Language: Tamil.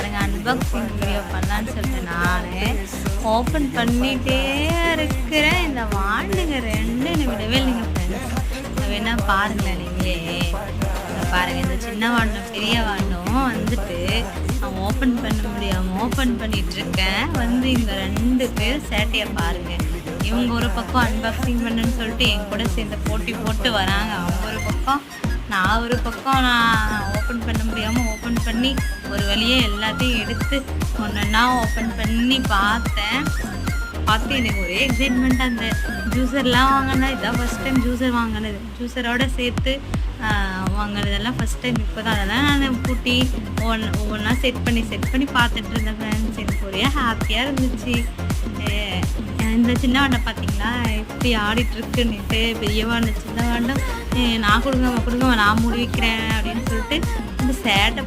பாருங்கள், அன்பாக்சிங் வீடியோ பண்ணலான்னு சொல்லிட்டு நான் ஓப்பன் பண்ணிகிட்டே இருக்கிறேன். இந்த வாண்டுங்க 2 விடவே இல்லைங்க ஃப்ரெண்ட்ஸ். வேணால் பாருங்களேன் நீங்களே. பாருங்கள், இந்த சின்ன வாண்டும் பெரிய வாண்டும் வந்துட்டு நான் ஓப்பன் பண்ண முடியாமல் ஓப்பன் பண்ணிகிட்ருக்கேன். இங்கே 2 பேர் சேட்டையை பாருங்கள். இவங்க ஒரு பக்கம் அன்பாக்சிங் பண்ணுன்னு சொல்லிட்டு என் கூட சேர்ந்து போட்டி போட்டு வராங்க. அவங்க ஒரு பக்கம், நான் ஒரு பக்கம். நான் ஓப்பன் பண்ண முடியாமல் ஓப்பன் பண்ணி ஒரு வழியே எல்லாத்தையும் எடுத்து ஒன்றா ஓப்பன் பண்ணி பார்த்து எனக்கு ஒரே எக்ஸைட்மெண்ட்டாக. அந்த ஜூஸர்லாம் வாங்கினா இதான் ஃபஸ்ட் டைம் ஜூஸர் வாங்கினது. ஜூஸரோடு சேர்த்து வாங்கினதெல்லாம் ஃபஸ்ட் டைம். இப்போ தான் அதெல்லாம் நான் கூட்டி ஒவ்வொன்றா செட் பண்ணி பார்த்துட்டு இருந்தேன் ஃப்ரெண்ட்ஸ். எனக்கு ஒரே ஹாப்பியாக இருந்துச்சு. இந்த சின்ன வாண்டை பார்த்தீங்களா எப்படி ஆடிட்டுருக்குன்னுட்டு. பெரிய வாண்டை சின்ன வாண்டம் நான் கொடுங்க நான் மூடி வைக்கிறேன் அப்படின்னு சொல்லிட்டு இந்த சேட்டை